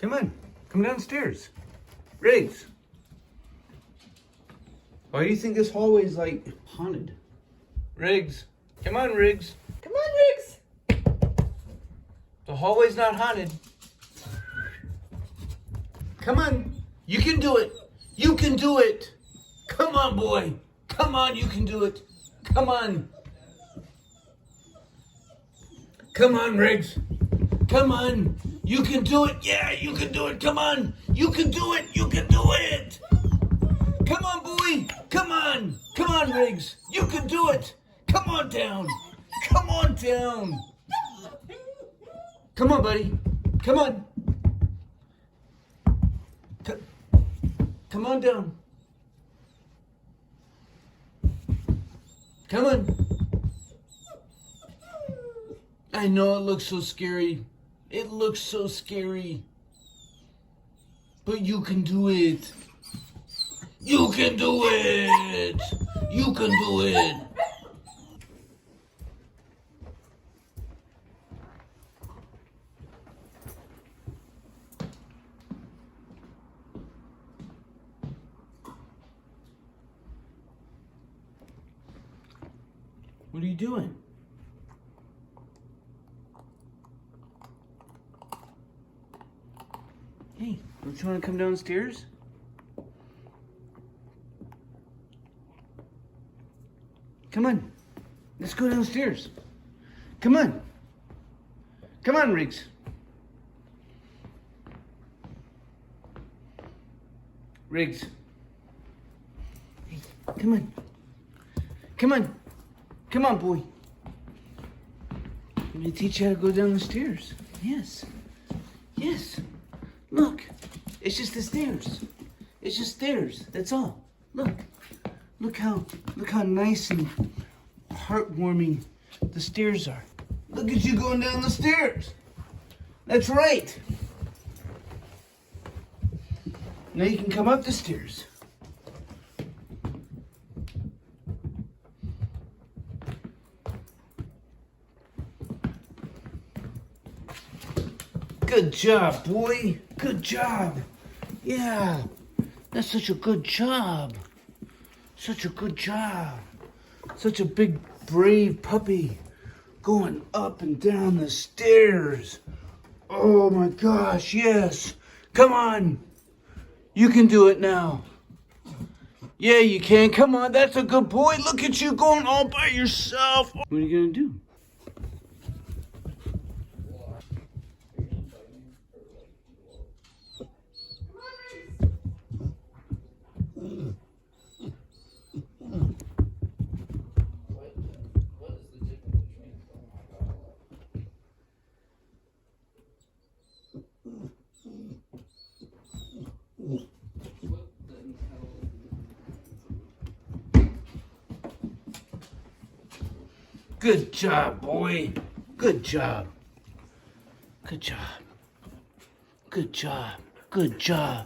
Come on. Come downstairs. Riggs. Why do you think this hallway is like haunted? Riggs. Come on, Riggs. Come on, Riggs. The hallway's not haunted. Come on. You can do it. You can do it. Come on, boy. Come on, you can do it. Come on. Come on, Riggs. Come on. You can do it. Yeah, you can do it. Come on. You can do it. You can do it. Come on, boy. Come on. Come on, Riggs. You can do it. Come on down. Come on down. Come on, buddy. Come on. Come on down. Come on. I know it looks so scary. It looks so scary. But you can do it. You can do it. You can do it. What are you doing? Hey, don't you want to come downstairs? Come on. Let's go downstairs. Come on. Come on, Riggs. Riggs. Hey, come on. Come on. Come on, boy. I'm going to teach you how to go down the stairs. Yes. Yes. Look. It's just the stairs. It's just stairs. That's all. Look. Look how nice and heartwarming the stairs are. Look at you going down the stairs. That's right. Now you can come up the stairs. Good job, boy. Good job. Yeah. That's such a good job. Such a good job. Such a big, brave puppy going up and down the stairs. Oh my gosh, yes. Come on. You can do it now. Yeah, you can. Come on, that's a good boy. Look at you going all by yourself. What are you going to do? Good job, boy. Good job. Good job. Good job. Good job.